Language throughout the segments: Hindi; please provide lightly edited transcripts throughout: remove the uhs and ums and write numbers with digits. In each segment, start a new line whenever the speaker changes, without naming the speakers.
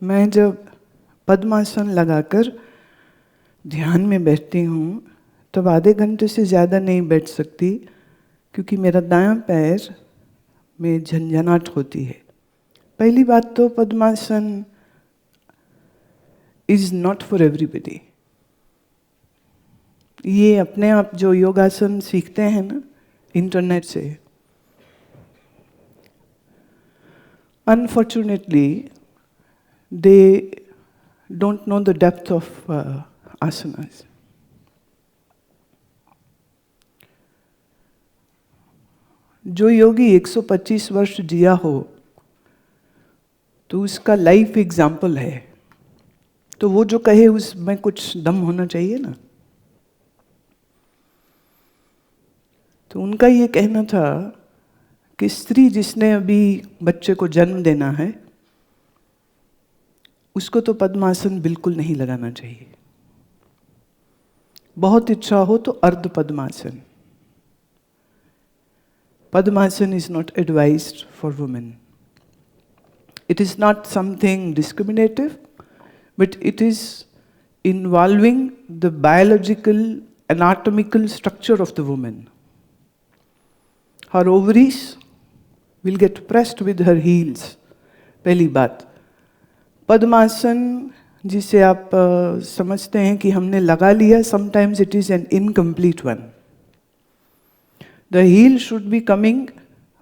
मैं जब पद्मासन लगाकर ध्यान में बैठती हूँ तब आधे घंटे से ज़्यादा नहीं बैठ सकती, क्योंकि मेरा दायां पैर में झंझनाहट होती है। पहली बात तो पद्मासन इज़ नॉट फॉर एवरीबडी। ये अपने आप जो योगासन सीखते हैं ना इंटरनेट से, unfortunately they don't know the depth of asanas. जो योगी 125 वर्ष जिया हो तो उसका लाइफ एग्जाम्पल है, तो वो जो कहे उसमें कुछ दम होना चाहिए ना। तो उनका ये कहना था कि स्त्री जिसने अभी बच्चे को जन्म देना है उसको तो पद्मासन बिल्कुल नहीं लगाना चाहिए। बहुत इच्छा हो तो अर्ध पद्मासन। Padmasan is not advised for women. It is not something discriminative, but it is involving the biological, anatomical structure of the woman. Her ovaries will get pressed with her heels. पहली बात, पद्मासन जिसे आप समझते हैं कि हमने लगा लिया, sometimes it is an incomplete one. The heel should be coming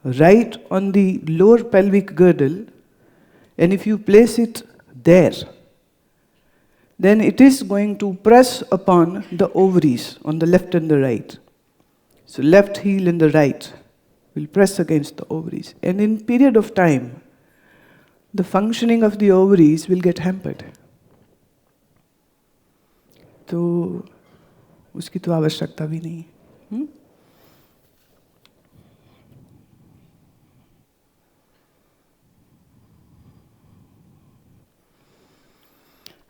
right on the lower pelvic girdle, and if you place it there, then it is going to press upon the ovaries on the left and the right. So left heel and the right will press against the ovaries, and in period of time, the functioning of the ovaries will get hampered. तो उसकी तो आवश्यकता भी नहीं है।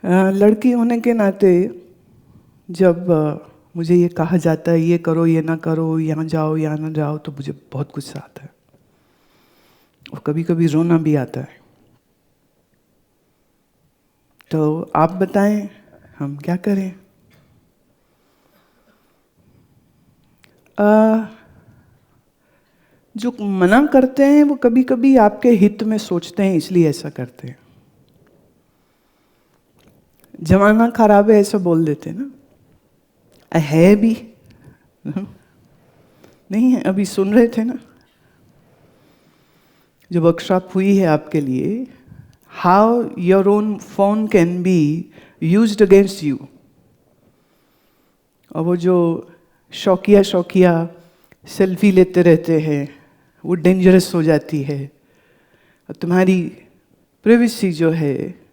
लड़की होने के नाते जब मुझे ये कहा जाता है ये करो ये ना करो, यहाँ जाओ यहाँ ना जाओ, तो मुझे बहुत गुस्सा आता है और कभी कभी रोना भी आता है। तो आप बताएं हम क्या करें? जो मना करते हैं वो कभी कभी आपके हित में सोचते हैं, इसलिए ऐसा करते हैं। जमाना खराब है ऐसा बोल देते हैं ना। है भी नहीं है, अभी सुन रहे थे ना जो वर्कशॉप हुई है आपके लिए, how your own phone can be used against you. और वो जो शौकिया सेल्फी लेते रहते हैं वो डेंजरस हो जाती है, और तुम्हारी प्राइवेसी जो है,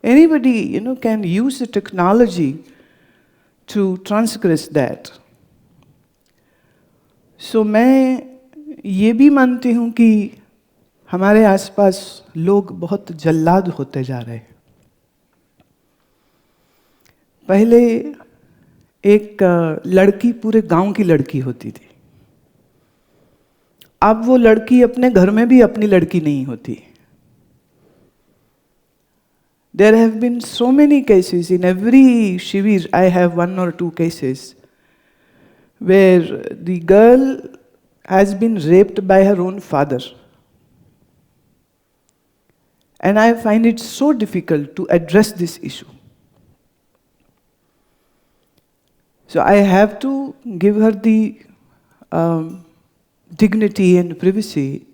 anybody can use the technology to transgress that. So मैं ये भी मानती हूँ कि हमारे आसपास लोग बहुत जल्लाद होते जा रहे हैं। पहले एक लड़की पूरे गांव की लड़की होती थी, अब वो लड़की अपने घर में भी अपनी लड़की नहीं होती। There have been so many cases, in every shivir I have 1 or 2 cases where the girl has been raped by her own father. And I find it so difficult to address this issue. So I have to give her the dignity and privacy,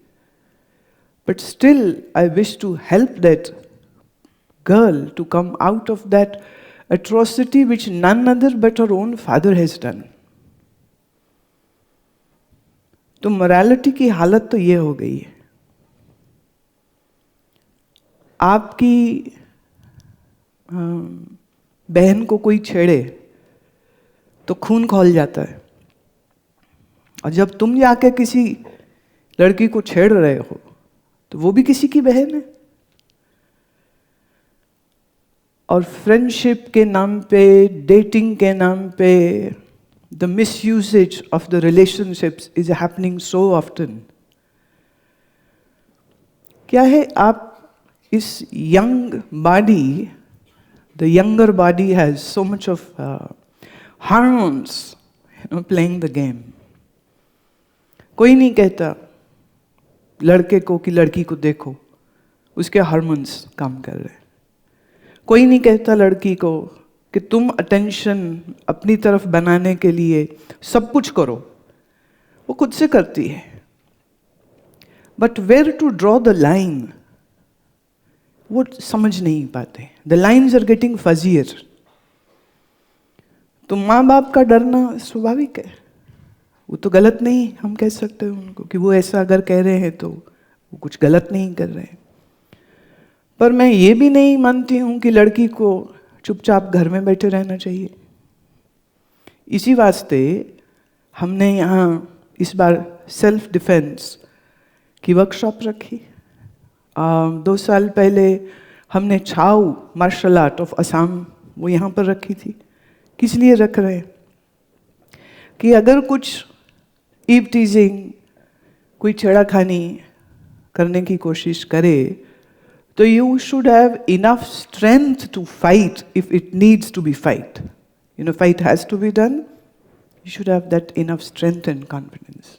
but still I wish to help that girl to come out of that atrocity which none other but her own father has done. तो मोरालिटी की हालत तो ये हो गई है। आपकी बहन को कोई छेड़े तो खून खौल जाता है, और जब तुम जाके किसी लड़की को छेड़ रहे हो तो वो भी किसी की बहन है। और फ्रेंडशिप के नाम पे, डेटिंग के नाम पे, the misuses of the relationships is happening so often. क्या है, आप इस young body, the younger body has so much of hormones, playing the game. कोई नहीं कहता लड़के को कि लड़की को देखो, उसके हार्मोन्स काम कर रहे हैं. कोई नहीं कहता लड़की को कि तुम अटेंशन अपनी तरफ बनाने के लिए सब कुछ करो, वो खुद से करती है. But where to draw the line, वो समझ नहीं पाते. The lines are getting fuzzier. तो माँ बाप का डरना स्वाभाविक है. वो तो गलत नहीं हम कह सकते हैं उनको कि वो ऐसा अगर कह रहे हैं तो वो कुछ गलत नहीं कर रहे हैं. पर मैं ये भी नहीं मानती हूँ कि लड़की को चुपचाप घर में बैठे रहना चाहिए. इसी वास्ते हमने यहाँ इस बार सेल्फ डिफेंस की वर्कशॉप रखी. 2 साल पहले हमने छाऊ मार्शल आर्ट ऑफ असम वो यहाँ पर रखी थी. किस लिए रख रहे हैं कि अगर कुछ ईव टीजिंग, कोई छेड़ाखानी करने की कोशिश करे तो you should have enough strength to fight if it needs to be fight. Fight has to be done. You should have that enough strength and confidence.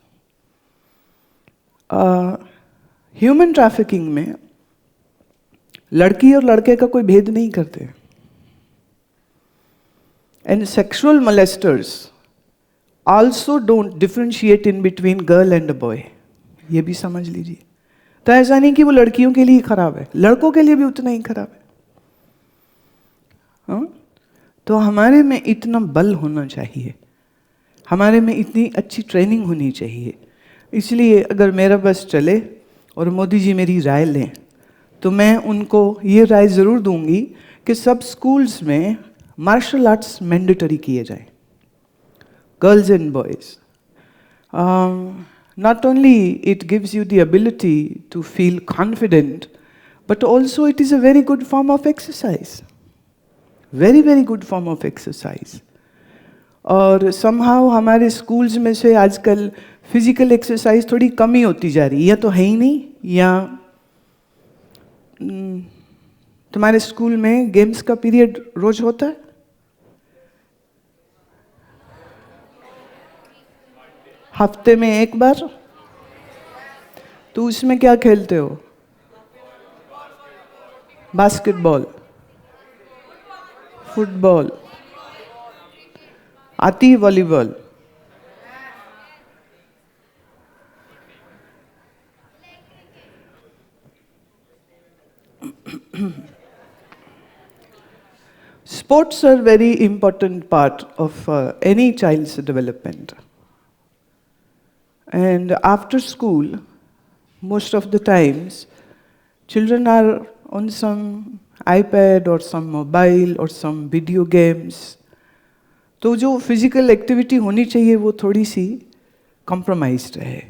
Human trafficking में लड़की और लड़के का कोई भेद नहीं करते. And sexual molesters also don't differentiate in between girl and a boy. ये भी समझ लीजिए. तो ऐसा नहीं कि वो लड़कियों के लिए खराब है, लड़कों के लिए भी उतना ही खराब है. हाँ? तो हमारे में इतना बल होना चाहिए, हमारे में इतनी अच्छी ट्रेनिंग होनी चाहिए. इसलिए अगर मेरा बस चले और मोदी जी मेरी राय लें तो मैं उनको ये राय ज़रूर दूंगी कि सब स्कूल्स में मार्शल आर्ट्स मैंडेटरी किए जाए. Girls and boys. Not only it gives you the ability to feel confident, but also it is a very good form of exercise. Very, very good form of exercise. और somehow हमारे schools में से आजकल physical exercise थोड़ी कमी होती जा रही है. या तो है ही नहीं, या तुम्हारे स्कूल में गेम्स का पीरियड रोज होता है. हफ्ते में एक बार. तो उसमें क्या खेलते हो? बास्केटबॉल, फुटबॉल, आती volleyball. Sports are very important part of any child's development. And after school, most of the times, children are on some iPad or some mobile or some video games. तो जो physical activity होनी चाहिए वो थोड़ी सी compromised है.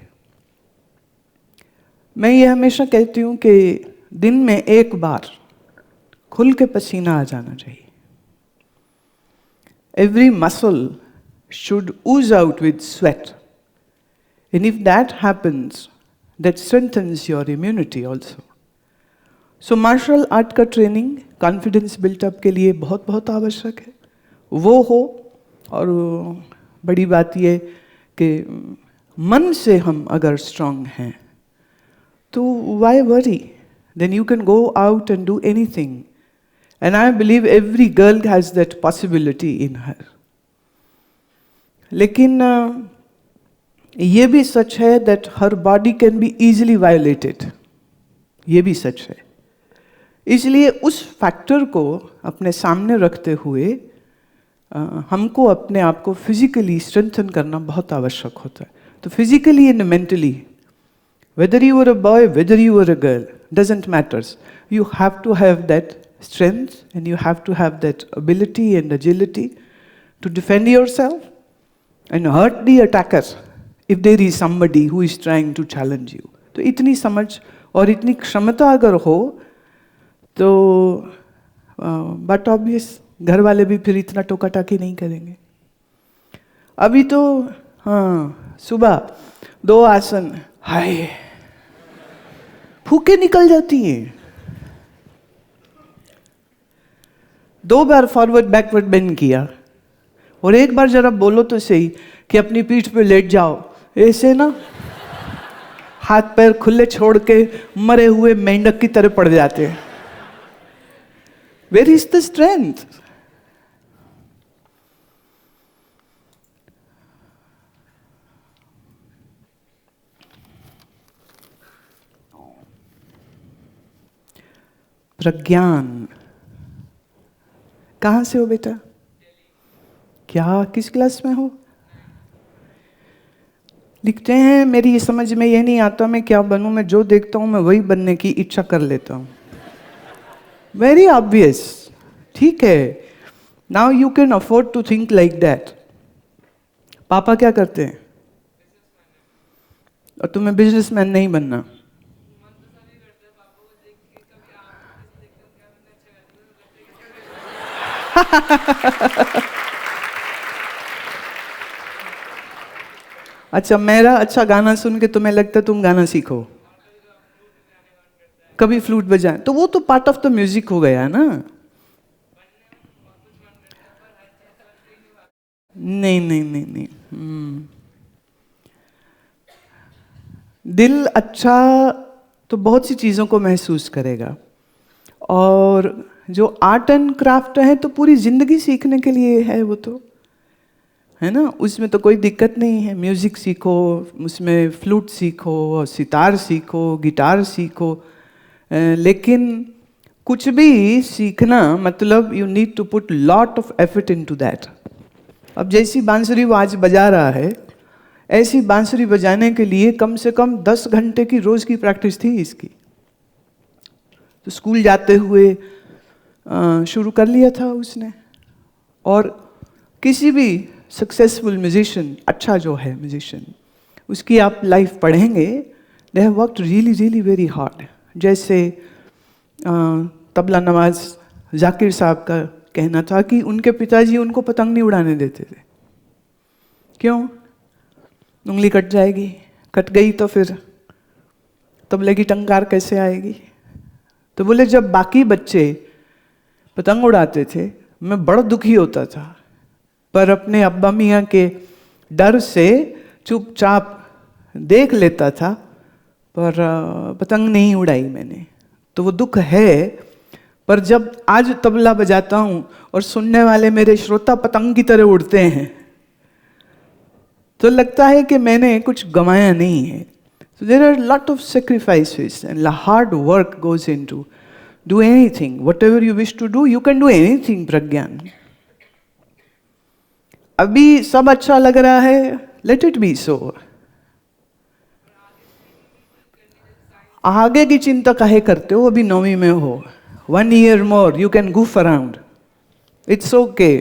मैं ये हमेशा कहती हूँ कि दिन में एक बार खुल के पसीना आ जाना चाहिए. Every muscle should ooze out with sweat. And if that happens, that strengthens your immunity also. So martial art का training confidence built up के लिए बहुत बहुत आवश्यक है. वो हो. और बड़ी बात ये कि मन से हम अगर strong हैं तो why worry? Then you can go out and do anything. And I believe every girl has that possibility in her. लेकिन ये भी सच है that her body can be easily violated. ये भी सच है. इसलिए उस फैक्टर को अपने सामने रखते हुए हमको अपने आप को फिजिकली स्ट्रेंथन करना बहुत आवश्यक होता है. तो physically and mentally, whether you are a boy, whether you are a girl, doesn't matters. You have to have that strength and you have to have that ability and agility to defend yourself and hurt the attacker if there is somebody who is trying to challenge you. तो इतनी समझ और इतनी क्षमता अगर हो तो बट ऑब्वियस घर वाले भी फिर इतना टोका टाकी नहीं करेंगे. अभी तो हाँ सुबह 2 आसन, हाय फूके निकल जाती हैं. 2 बार फॉरवर्ड बैकवर्ड बेंड किया, और एक बार जरा बोलो तो सही कि अपनी पीठ पे लेट जाओ, ऐसे ना हाथ पैर खुले छोड़ के मरे हुए मेंढक की तरह पड़ जाते हैं। Where is the strength? Pragyan. कहाँ से हो बेटा? क्या, किस क्लास में हो? लिखते हैं मेरी समझ में ये नहीं आता मैं क्या बनूं, मैं जो देखता हूं मैं वही बनने की इच्छा कर लेता हूं। वेरी ऑब्वियस, ठीक है। Now you can afford to think like that. पापा क्या करते हैं? और तुम्हें बिजनेसमैन नहीं बनना। अच्छा, मेरा अच्छा गाना सुन के तुम्हें लगता है तुम गाना सीखो, कभी फ्लूट बजाए, तो वो तो पार्ट ऑफ द म्यूजिक हो गया ना। नहीं नहीं नहीं नहीं, दिल अच्छा तो बहुत सी चीज़ों को महसूस करेगा, और जो आर्ट एंड क्राफ्ट है तो पूरी जिंदगी सीखने के लिए है, वो तो है ना, उसमें तो कोई दिक्कत नहीं है। म्यूजिक सीखो, उसमें फ्लूट सीखो, और सितार सीखो, गिटार सीखो, लेकिन कुछ भी सीखना मतलब you need to put lot of effort into that. अब जैसी बांसुरी वो आज बजा रहा है, ऐसी बांसुरी बजाने के लिए कम से कम 10 घंटे की रोज की प्रैक्टिस थी इसकी। तो स्कूल जाते हुए शुरू कर लिया था उसने। और किसी भी सक्सेसफुल म्यूजिशियन, अच्छा जो है म्यूजिशियन, उसकी आप लाइफ पढ़ेंगे, they have worked really really very hard. जैसे तबला नवाज जाकिर साहब का कहना था कि उनके पिताजी उनको पतंग नहीं उड़ाने देते थे। क्यों? उंगली कट जाएगी, कट गई तो फिर तबले की टंकार कैसे आएगी? तो बोले जब बाकी बच्चे पतंग उड़ाते थे मैं बड़ा दुखी होता था, पर अपने अब्बा मियाँ के डर से चुपचाप देख लेता था, पर पतंग नहीं उड़ाई मैंने। तो वो दुख है, पर जब आज तबला बजाता हूँ और सुनने वाले मेरे श्रोता पतंग की तरह उड़ते हैं, तो लगता है कि मैंने कुछ गंवाया नहीं है। So there are a lot of sacrifices and hard work goes into do anything. Whatever you wish to do, you can do anything, प्रज्ञान। अभी सब अच्छा लग रहा है, let it be so. आगे की चिंता काहे करते हो? अभी 9वीं में हो, 1 year more, you can goof around. It's okay.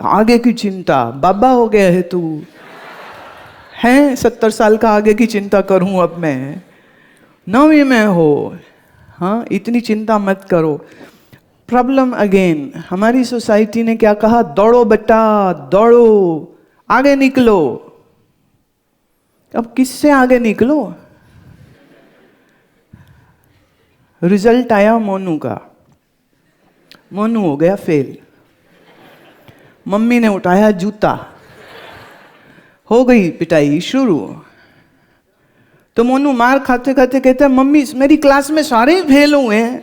आगे की चिंता, बाबा हो गया है तू, हैं 70 साल का, आगे की चिंता करूं अब मैं? 9वीं में हो, हाँ, इतनी चिंता मत करो। प्रॉब्लम अगेन, हमारी सोसाइटी ने क्या कहा? दौड़ो बेटा दौड़ो, आगे निकलो। अब किससे आगे निकलो? रिजल्ट आया मोनू का, मोनू हो गया फेल। मम्मी ने उठाया जूता, हो गई पिटाई शुरू। तो मोनू मार खाते खाते कहता है मम्मी मेरी क्लास में सारे ही फेल हुए हैं।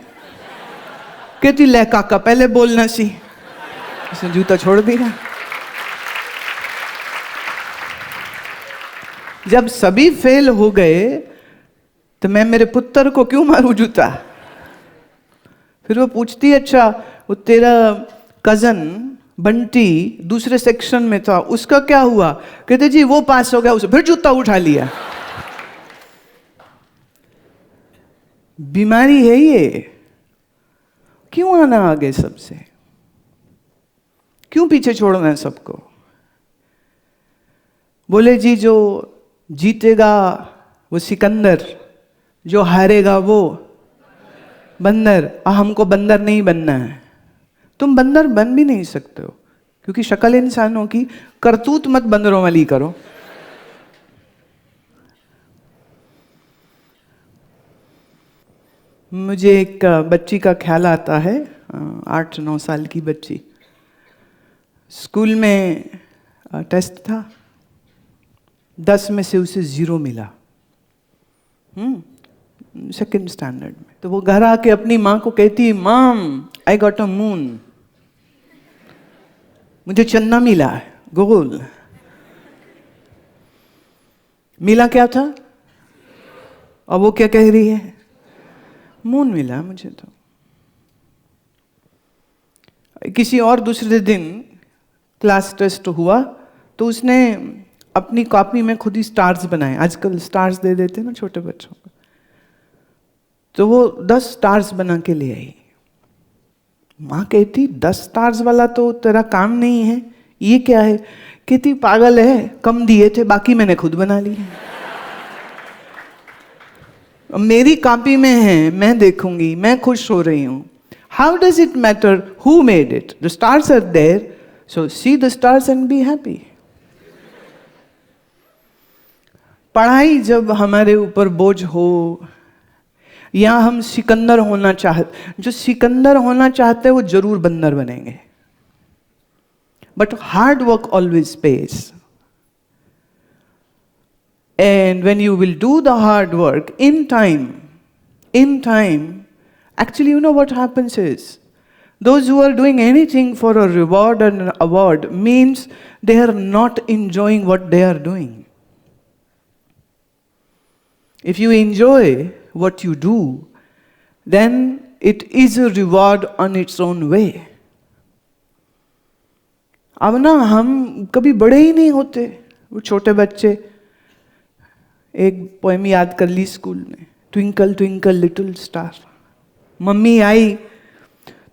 कहती ले काका पहले बोलना सी। उसने जूता छोड़ दिया। जब सभी फेल हो गए तो मैं मेरे पुत्र को क्यों मारूं जूता? फिर वो पूछती अच्छा वो तेरा कजन बंटी दूसरे सेक्शन में था, उसका क्या हुआ? कहते जी वो पास हो गया, उसे फिर जूता उठा लिया। बीमारी है ये। क्यों आना आगे सबसे? क्यों पीछे छोड़ना है सबको? बोले जी जो जीतेगा वो सिकंदर, जो हारेगा वो बंदर। हमको बंदर नहीं बनना है। तुम बंदर बन भी नहीं सकते हो, क्योंकि शक्ल इंसानों की, करतूत मत बंदरों वाली करो। मुझे एक बच्ची का ख्याल आता है, 8-9 साल की बच्ची। स्कूल में टेस्ट था, 10 में से उसे 0 मिला, सेकेंड स्टैंडर्ड में। तो वो घर आके अपनी माँ को कहती, mom I got a moon, मुझे चन्ना मिला है गोल। मिला क्या था? और वो क्या कह रही है? मून मिला मुझे। तो किसी और दूसरे दिन क्लास टेस्ट हुआ तो उसने अपनी कॉपी में खुद ही स्टार्स बनाए। आजकल स्टार्स दे देते हैं ना छोटे बच्चों को। तो वो 10 स्टार्स बना के ले आई। माँ कहती 10 स्टार्स वाला तो तेरा काम नहीं है, ये क्या है? कहती पागल है, कम दिए थे, बाकी मैंने खुद बना लिए। मेरी कॉपी में है, मैं देखूंगी, मैं खुश हो रही हूं। How does it matter who made it? The stars are there, so see the stars and be happy. पढ़ाई जब हमारे ऊपर बोझ हो या हम सिकंदर होना चाहते, जो सिकंदर होना चाहते हैं वो जरूर बंदर बनेंगे। But hard work always page, and when you will do the hard work in time, actually you know what happens is, those who are doing anything for a reward and an award means they are not enjoying what they are doing. If you enjoy what you do, then it is a reward on its own way. अब ना हम कभी बड़े ही नहीं होते, वो छोटे बच्चे। एक पोएम याद कर ली स्कूल में, ट्विंकल ट्विंकल लिटिल स्टार। मम्मी आई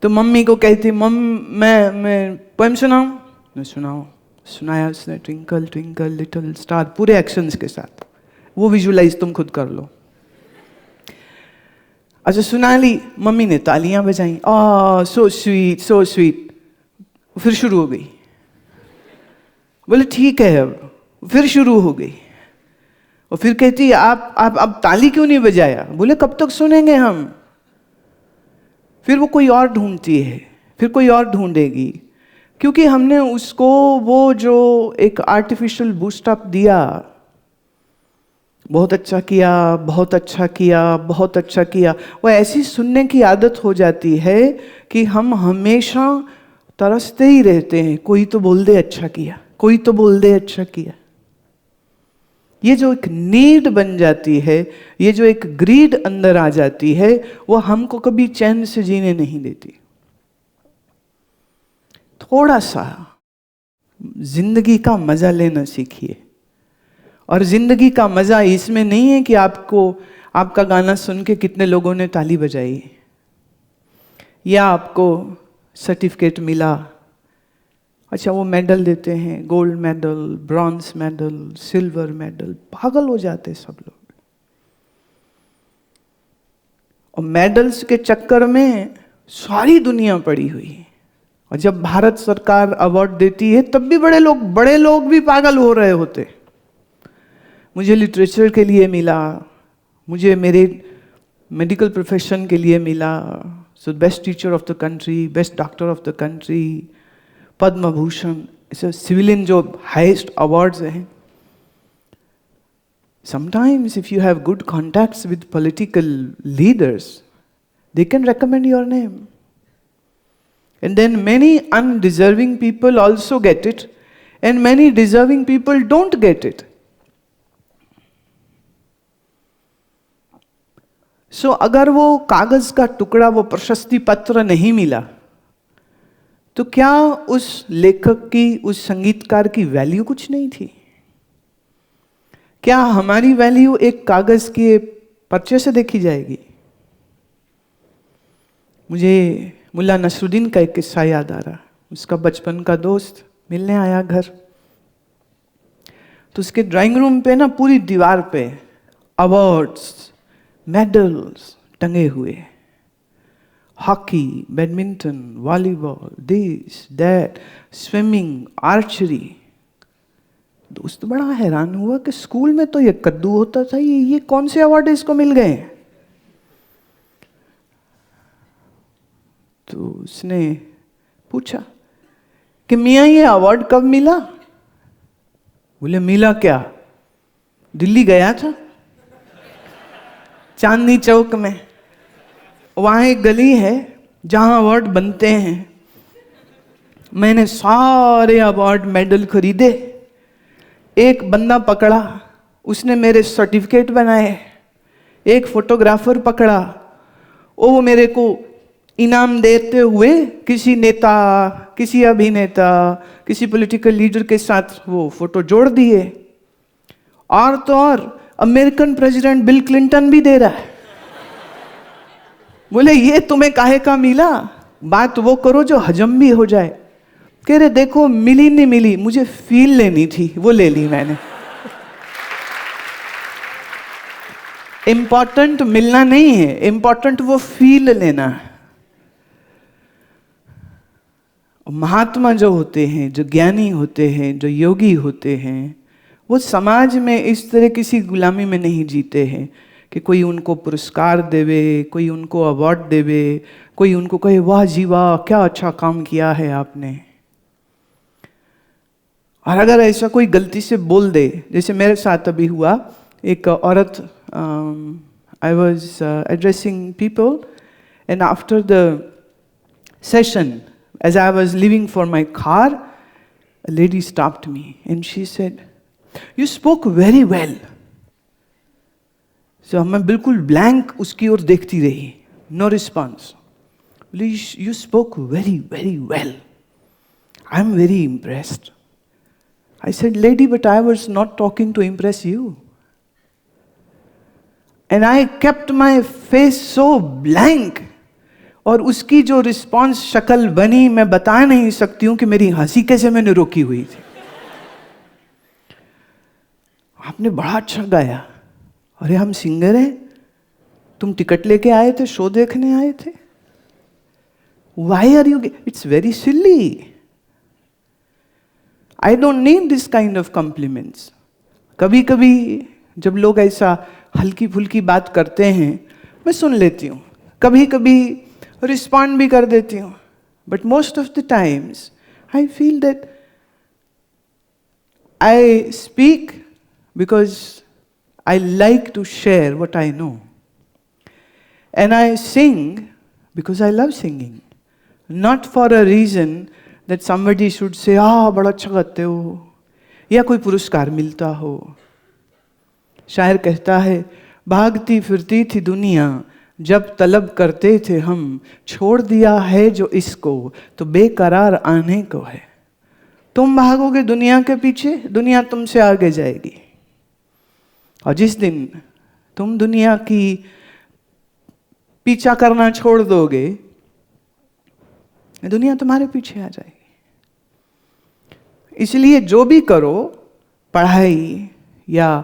तो मम्मी को कहती, मैं पोएम सुनाऊं? मैं सुनाया उसने, ट्विंकल ट्विंकल लिटिल स्टार, पूरे एक्शंस के साथ। वो विजुलाइज तुम खुद कर लो। अच्छा सुना ली, मम्मी ने तालियां बजाई, सो स्वीट सो स्वीट। फिर शुरू हो गई, बोले ठीक है। अब फिर शुरू हो गई और फिर कहती आप ताली क्यों नहीं बजाया? बोले कब तक सुनेंगे हम। फिर वो कोई और ढूंढती है, फिर कोई और ढूंढेगी, क्योंकि हमने उसको वो जो एक आर्टिफिशियल बूस्टअप दिया, बहुत अच्छा किया, बहुत अच्छा किया, बहुत अच्छा किया, वो ऐसी सुनने की आदत हो जाती है कि हम हमेशा तरसते ही रहते हैं, कोई तो बोल दे अच्छा किया, कोई तो बोल दे अच्छा किया। ये जो एक नीड बन जाती है, ये जो एक ग्रीड अंदर आ जाती है, वो हमको कभी चैन से जीने नहीं देती। थोड़ा सा जिंदगी का मजा लेना सीखिए। और जिंदगी का मजा इसमें नहीं है कि आपका गाना सुन के कितने लोगों ने ताली बजाई या आपको सर्टिफिकेट मिला। अच्छा वो मेडल देते हैं, gold medal, bronze medal, silver medal, पागल हो जाते सब लोग। और मेडल्स के चक्कर में सारी दुनिया पड़ी हुई है। और जब भारत सरकार अवार्ड देती है तब भी बड़े लोग भी पागल हो रहे होते। मुझे लिटरेचर के लिए मिला, मुझे मेरे मेडिकल प्रोफेशन के लिए मिला, so best teacher of the country, best doctor of the country, Padma Bhushan, ऐसे सिविलियन जो हाईएस्ट अवार्ड्स हैं। Sometimes if you have good contacts with political leaders, they can recommend your name. And then many undeserving people also get it, and many deserving people don't get it. So अगर वो कागज का टुकड़ा, वो प्रशस्ति पत्र नहीं मिला, तो क्या उस लेखक की, उस संगीतकार की वैल्यू कुछ नहीं थी? क्या हमारी वैल्यू एक कागज के पर्चे से देखी जाएगी? मुझे मुल्ला नसरुद्दीन का एक किस्सा याद आ रहा। उसका बचपन का दोस्त मिलने आया घर, तो उसके ड्राइंग रूम पे ना पूरी दीवार पे अवार्ड्स, मेडल्स टंगे हुए, hockey, badminton, volleyball, this that, swimming, archery. दोस्त बड़ा हैरान हुआ कि स्कूल में तो ये कद्दू होता था, ये कौन से अवार्ड इसको मिल गए? तो तो उसने पूछा कि मियाँ ये अवार्ड कब मिला? बोले मिला क्या? दिल्ली गया था, चांदनी चौक में, वहाँ एक गली है जहाँ अवार्ड बनते हैं। मैंने सारे अवार्ड मेडल खरीदे, एक बंदा पकड़ा, उसने मेरे सर्टिफिकेट बनाए, एक फोटोग्राफर पकड़ा, वो मेरे को इनाम देते हुए किसी नेता, किसी अभिनेता, किसी पॉलिटिकल लीडर के साथ वो फोटो जोड़ दिए। और तो और अमेरिकन प्रेसिडेंट बिल क्लिंटन भी दे रहा है। बोले ये तुम्हें काहे का मिला? बात वो करो जो हजम भी हो जाए। कह रहे देखो मिली नहीं मिली, मुझे फील लेनी थी, वो ले ली मैंने। इंपॉर्टेंट मिलना नहीं है, इंपॉर्टेंट वो फील लेना है। महात्मा जो होते हैं, जो ज्ञानी होते हैं, जो योगी होते हैं, वो समाज में इस तरह किसी गुलामी में नहीं जीते हैं कि कोई उनको पुरस्कार देवे, कोई उनको अवार्ड देवे, कोई उनको कहे वाह जी वाह क्या अच्छा काम किया है आपने। और अगर ऐसा कोई गलती से बोल दे, जैसे मेरे साथ अभी हुआ, एक औरत, I was addressing people and after the session as I was leaving for my car, a lady stopped me and she said, "You spoke very well." So मैं बिल्कुल blank उसकी ओर देखती रही, no response. You spoke very, very well. I'm very impressed. I said, "Lady, but I was not talking to impress you." And I kept my face so blank. और उसकी जो रिस्पॉन्स शक्ल बनी, मैं बता नहीं सकती हूं कि मेरी हंसी कैसे मैंने रोकी हुई थी। आपने बड़ा अच्छा गाया। अरे हम सिंगर हैं, तुम टिकट लेके आए थे, शो देखने आए थे? Why are you? It's very silly. I don't need this kind of compliments. कभी कभी जब लोग ऐसा हल्की फुल्की बात करते हैं, मैं सुन लेती हूँ, कभी कभी रिस्पॉन्ड भी कर देती हूँ, but most of the times I feel that I speak because I like to share what I know, and I sing because I love singing, not for a reason that somebody should say बड़ा अच्छा गाते हो या कोई पुरस्कार मिलता हो। शायर कहता है, भागती फिरती थी दुनिया जब तलब करते थे हम, छोड़ दिया है जो इसको तो बेकरार आने को है। तुम भागोगे दुनिया के पीछे, दुनिया तुमसे आगे जाएगी, और जिस दिन तुम दुनिया की पीछा करना छोड़ दोगे, दुनिया तुम्हारे पीछे आ जाएगी। इसलिए जो भी करो, पढ़ाई या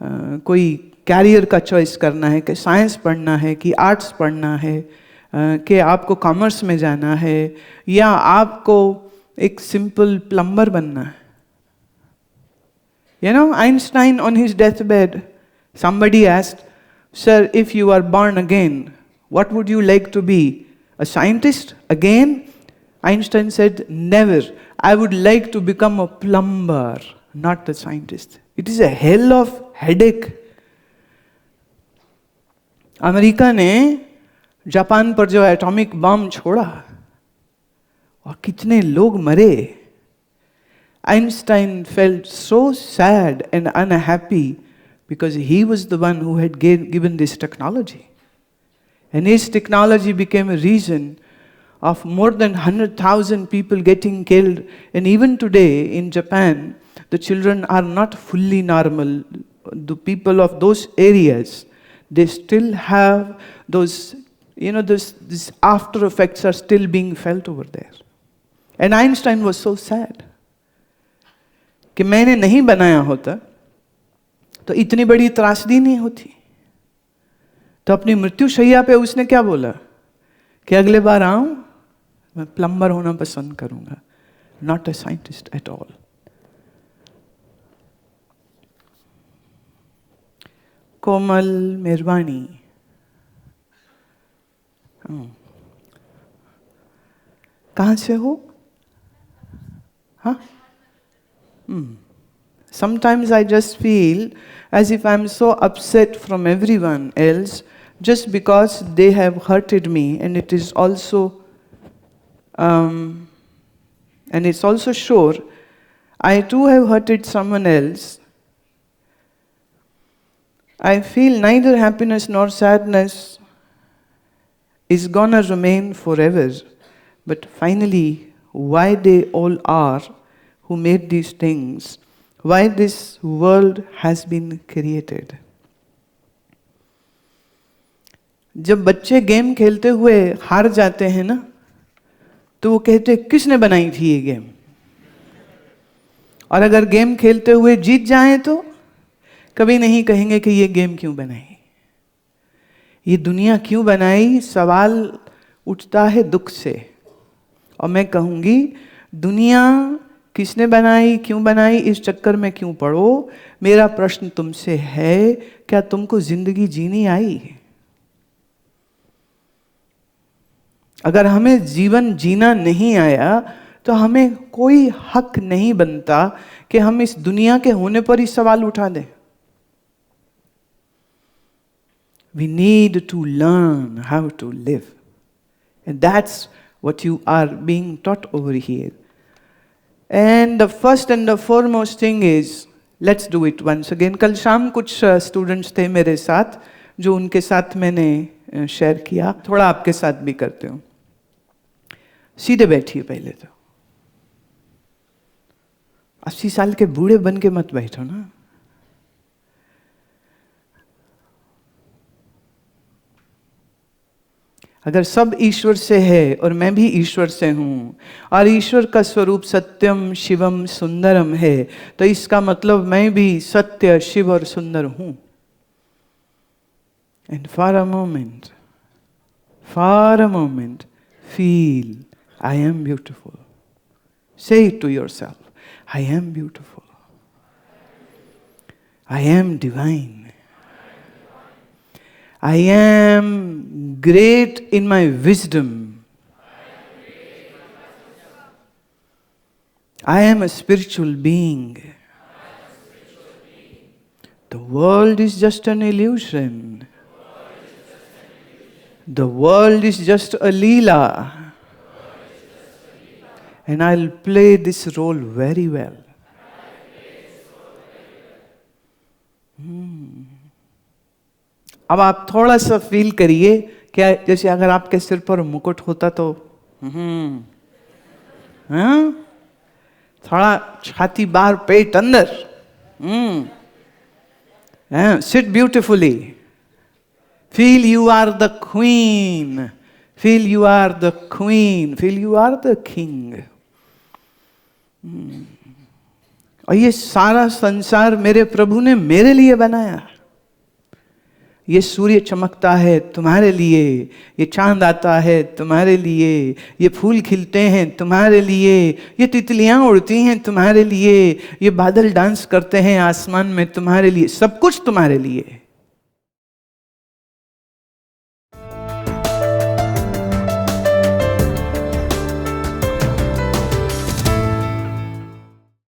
कोई कैरियर का चॉइस करना है, कि साइंस पढ़ना है कि आर्ट्स पढ़ना है, कि आपको कॉमर्स में जाना है या आपको एक सिंपल प्लम्बर बनना है। You know, Einstein on his deathbed, somebody asked, "Sir, if you are born again, what would you like to be? A scientist again?" Einstein said, "Never. I would like to become a plumber, not a scientist. It is a hell of headache." America ने जापान पर जो एटॉमिक बम छोड़ा और कितने लोग मरे, Einstein felt so sad and unhappy because he was the one who had given this technology. And his technology became a reason of more than 100,000 people getting killed. And even today in Japan, the children are not fully normal. The people of those areas, they still have those, these after effects are still being felt over there. And Einstein was so sad कि मैंने नहीं बनाया होता तो इतनी बड़ी त्रासदी नहीं होती। तो अपनी मृत्यु शैया पे उसने क्या बोला कि अगले बार आऊं, मैं प्लम्बर होना पसंद करूंगा, not a scientist at all. Komal मेहरबानी, कहाँ से हो? हाँ? Sometimes I just feel as if I'm so upset from everyone else just because they have hurted me, and it is also sure I too have hurted someone else. I feel neither happiness nor sadness is gonna remain forever, but finally, why they all are who made these things, why this world has been created. जब बच्चे गेम खेलते हुए हार जाते हैं ना, तो वो कहते किसने बनाई थी ये गेम? और अगर गेम खेलते हुए जीत जाएं तो कभी नहीं कहेंगे कि ये गेम क्यों बनाई, ये दुनिया क्यों बनाई। सवाल उठता है दुख से, और मैं कहूंगी दुनिया किसने बनाई, क्यों बनाई, इस चक्कर में क्यों पड़ो। मेरा प्रश्न तुमसे है, क्या तुमको जिंदगी जीनी आई? अगर हमें जीवन जीना नहीं आया तो हमें कोई हक नहीं बनता कि हम इस दुनिया के होने पर ही सवाल उठा दें। We need to learn how to live, and that's what you are being taught over here. And the first and the foremost thing is, let's do it once again. कल शाम कुछ स्टूडेंट्स थे मेरे साथ, जो उनके साथ मैंने शेयर किया, थोड़ा आपके साथ भी करते हूँ। सीधे बैठिए पहले तो, 80 साल के बूढ़े बन के मत बैठो ना। अगर सब ईश्वर से है और मैं भी ईश्वर से हूं, और ईश्वर का स्वरूप सत्यम शिवम सुंदरम है, तो इसका मतलब मैं भी सत्य, शिव और सुंदर हूं। And for a moment feel I am beautiful. Say it to yourself, I am beautiful, I am divine, I am great in my wisdom. I am a spiritual being. The world is just an illusion. The world is just a leela. And I'll play this role very well. अब आप थोड़ा सा फील करिए, क्या जैसे अगर आपके सिर पर मुकुट होता तो थोड़ा छाती बाहर, पेट अंदर, sit beautifully, feel you are the queen, feel you are the queen, feel you are the king. और ये सारा संसार मेरे प्रभु ने मेरे लिए बनाया। ये सूर्य चमकता है तुम्हारे लिए, ये चांद आता है तुम्हारे लिए, ये फूल खिलते हैं तुम्हारे लिए, ये तितलियां उड़ती हैं तुम्हारे लिए, ये बादल डांस करते हैं आसमान में तुम्हारे लिए, सब कुछ तुम्हारे लिए।